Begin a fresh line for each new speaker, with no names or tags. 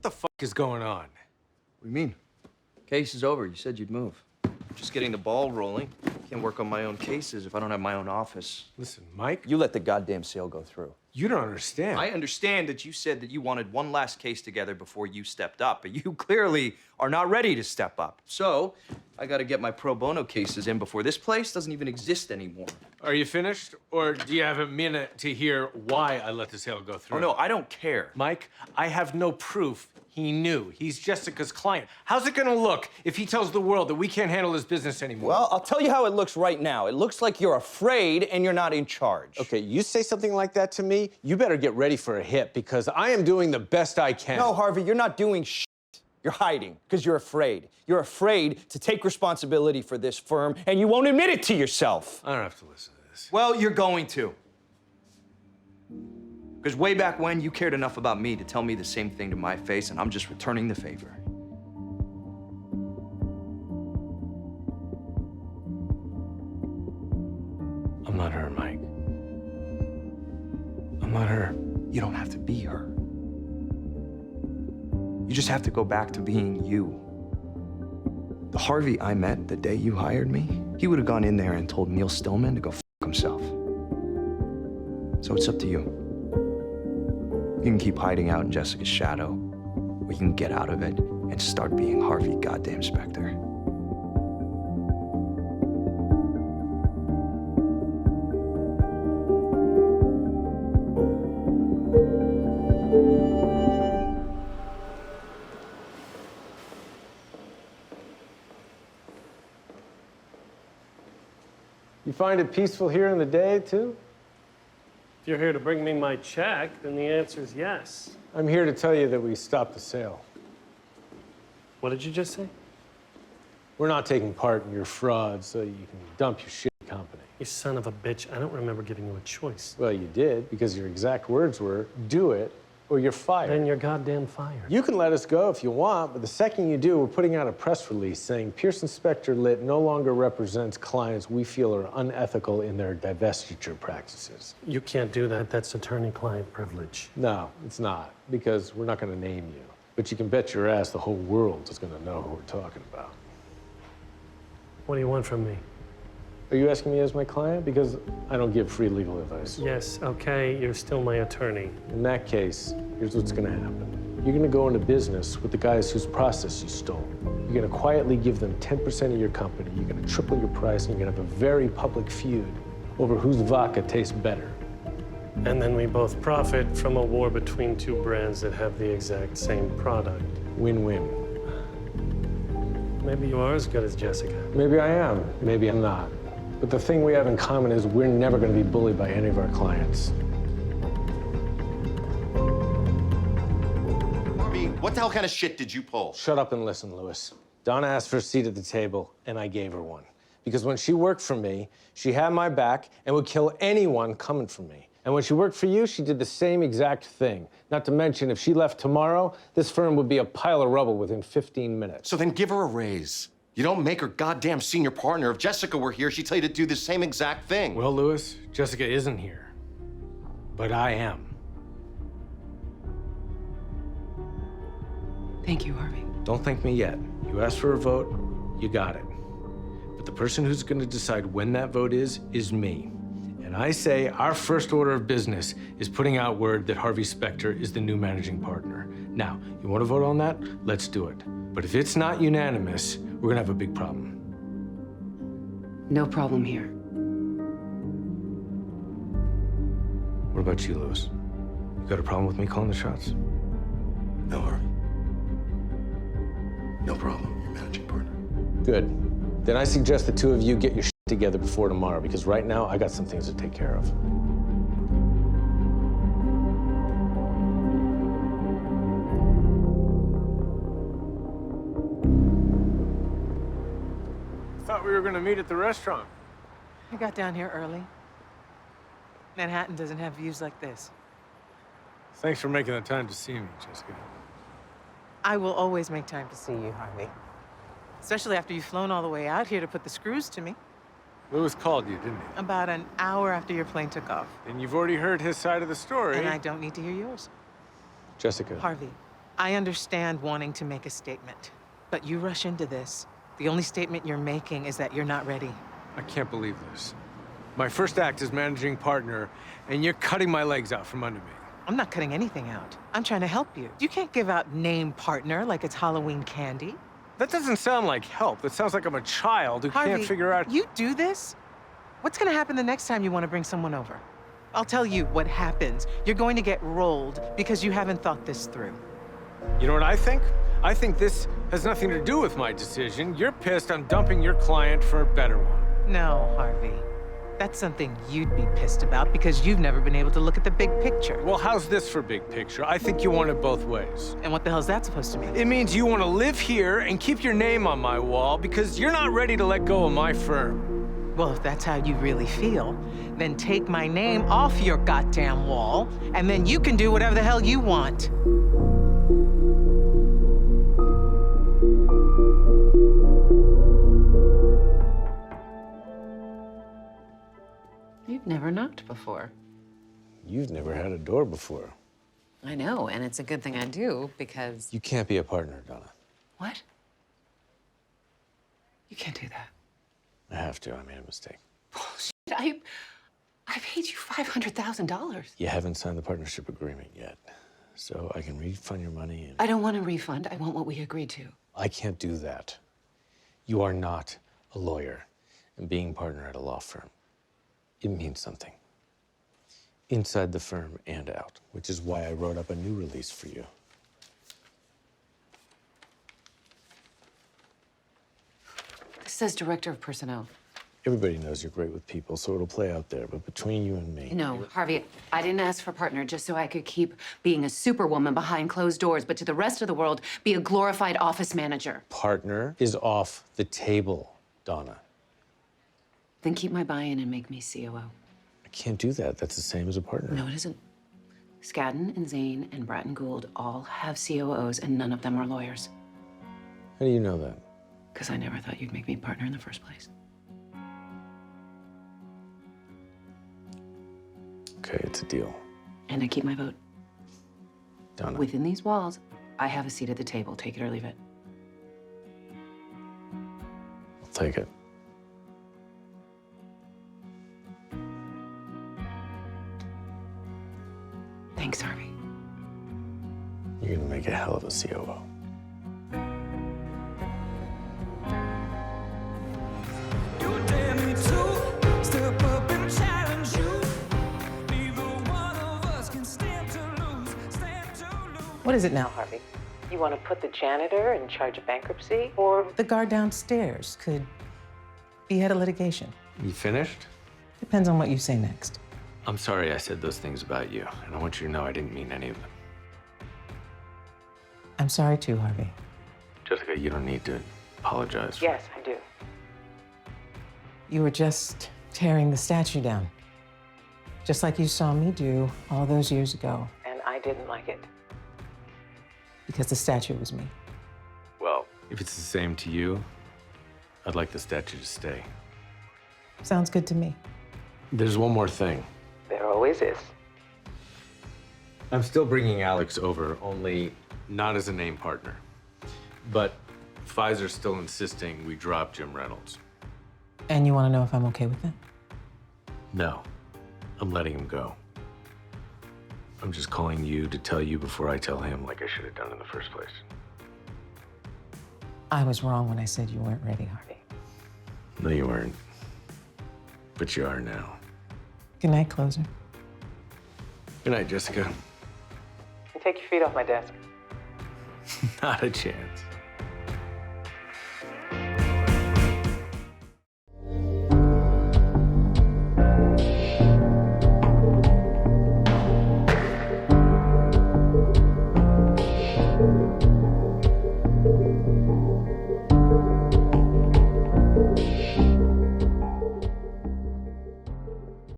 the fuck is going on?
What do you mean? Case is over. You said you'd move. Just getting the ball rolling. Can't work on my own cases if I don't have my own office.
Listen, Mike.
You let the goddamn sale go through.
You don't understand.
I understand that you said that you wanted one last case together before you stepped up, but you clearly are not ready to step up. So, I gotta get my pro bono cases in before this place doesn't even exist anymore.
Are you finished? Or do you have a minute to hear why I let the sale go through?
Oh, no, I don't care.
Mike, I have no proof he knew. He's Jessica's client. How's it gonna look if he tells the world that we can't handle his business anymore?
Well, I'll tell you how it looks right now. It looks like you're afraid and you're not in charge.
Okay, you say something like that to me, you better get ready for a hit because I am doing the best I can.
No, Harvey, you're not doing shit. You're hiding because you're afraid. You're afraid to take responsibility for this firm and you won't admit it to yourself.
I don't have to listen to this.
Well, you're going to. Because way back when, you cared enough about me to tell me the same thing to my face, and I'm just returning the favor.
I'm not her, Mike. I'm not her.
You don't have to be her. You just have to go back to being you. The Harvey I met the day you hired me, he would have gone in there and told Neil Stillman to go f himself. So it's up to you. You can keep hiding out in Jessica's shadow, or you can get out of it and start being Harvey goddamn Specter.
You find it peaceful here in the day, too?
If you're here to bring me my check, then the answer is yes.
I'm here to tell you that we stopped the sale.
What did you just say?
We're not taking part in your fraud, so you can dump your shit company.
You son of a bitch, I don't remember giving you a choice.
Well, you did, because your exact words were, do it, or you're fired.
Then you're goddamn fired.
You can let us go if you want, but the second you do, we're putting out a press release saying Pearson Specter Lit no longer represents clients we feel are unethical in their divestiture practices.
You can't do that. That's attorney-client privilege.
No, it's not, because we're not going to name you. But you can bet your ass the whole world is going to know who we're talking about.
What do you want from me?
Are you asking me as my client? Because I don't give free legal advice.
Yes, okay, you're still my attorney.
In that case, here's what's gonna happen. You're gonna go into business with the guys whose process you stole. You're gonna quietly give them 10% of your company. You're gonna triple your price, and you're gonna have a very public feud over whose vodka tastes better.
And then we both profit from a war between two brands that have the exact same product.
Win-win.
Maybe you are as good as Jessica.
Maybe I am, maybe I'm not. But the thing we have in common is we're never gonna be bullied by any of our clients.
Harvey, what the hell kind of shit did you pull?
Shut up and listen, Louis. Donna asked for a seat at the table, and I gave her one. Because when she worked for me, she had my back and would kill anyone coming for me. And when she worked for you, she did the same exact thing. Not to mention, if she left tomorrow, this firm would be a pile of rubble within 15 minutes.
So then give her a raise. You don't make her goddamn senior partner. If Jessica were here, she'd tell you to do the same exact thing.
Well, Louis, Jessica isn't here. But I am.
Thank you, Harvey.
Don't thank me yet. You asked for a vote, you got it. But the person who's going to decide when that vote is me. And I say our first order of business is putting out word that Harvey Specter is the new managing partner. Now, you want to vote on that? Let's do it. But if it's not unanimous, we're going to have a big problem.
No problem here.
What about you, Louis? You got a problem with me calling the shots?
No, Harvey. No problem. You're managing partner.
Good. Then I suggest the two of you get your shit together before tomorrow, because right now I got some things to take care of. Thought we were going to meet at the restaurant.
I got down here early. Manhattan doesn't have views like this.
Thanks for making the time to see me, Jessica.
I will always make time to see you, Harvey. Especially after you've flown all the way out here to put the screws to me.
Louis called you, didn't he?
About an hour after your plane took off.
And you've already heard his side of the story.
And I don't need to hear yours.
Jessica.
Harvey, I understand wanting to make a statement, but you rush into this. The only statement you're making is that you're not ready.
I can't believe this. My first act as managing partner, and you're cutting my legs out from under me.
I'm not cutting anything out. I'm trying to help you. You can't give out name partner like it's Halloween candy.
That doesn't sound like help. That sounds like I'm a child who
Harvey,
can't figure out...
You do this? What's gonna happen the next time you want to bring someone over? I'll tell you what happens. You're going to get rolled because you haven't thought this through.
You know what I think? I think this has nothing to do with my decision. You're pissed I'm dumping your client for a better one.
No, Harvey. That's something you'd be pissed about because you've never been able to look at the big picture.
Well, how's this for big picture? I think you want it both ways.
And what the hell's that supposed to mean?
It means you want to live here and keep your name on my wall because you're not ready to let go of my firm.
Well, if that's how you really feel, then take my name off your goddamn wall, and then you can do whatever the hell you want.
You've never knocked before.
You've never had a door before.
I know, and it's a good thing I do because...
You can't be a partner, Donna.
What? You can't do that.
I have to. I made a mistake.
Bullshit. I paid you $500,000.
You haven't signed the partnership agreement yet, so I can refund your money and...
I don't want a refund. I want what we agreed to.
I can't do that. You are not a lawyer, and being partner at a law firm, it means something. Inside the firm and out, which is why I wrote up a new release for you.
This says Director of Personnel.
Everybody knows you're great with people, so it'll play out there, but between you and me...
No, Harvey, I didn't ask for partner just so I could keep being a superwoman behind closed doors, but to the rest of the world, be a glorified office manager.
Partner is off the table, Donna.
Then keep my buy-in and make me COO.
I can't do that. That's the same as a partner.
No, it isn't. Skadden and Zane and Bratton Gould all have COOs, and none of them are lawyers.
How do you know that?
Because I never thought you'd make me partner in the first place.
Okay, it's a deal.
And I keep my vote.
Donna.
Within these walls, I have a seat at the table. Take it or leave it.
I'll take it.
Thanks, Harvey.
You're gonna make a hell of a COO.
What is it now, Harvey? You want to put the janitor in charge of bankruptcy? Or the guard downstairs could be head of litigation?
You finished?
Depends on what you say next.
I'm sorry I said those things about you, and I want you to know I didn't mean any of them.
I'm sorry too, Harvey.
Jessica, you don't need to apologize.
Yes, I do. You were just tearing the statue down. Just like you saw me do all those years ago. And I didn't like it. Because the statue was me.
Well, if it's the same to you, I'd like the statue to stay.
Sounds good to me.
There's one more thing.
There always is.
I'm still bringing Alex over, only not as a name partner. But Pfizer's still insisting we drop Jim Reynolds.
And you want to know if I'm okay with that?
No, I'm letting him go. I'm just calling you to tell you before I tell him, like I should have done in the first place.
I was wrong when I said you weren't ready, Harvey.
No, you weren't. But you are now.
Good night, closer.
Good night, Jessica.
Take your feet off my desk.
Not a chance.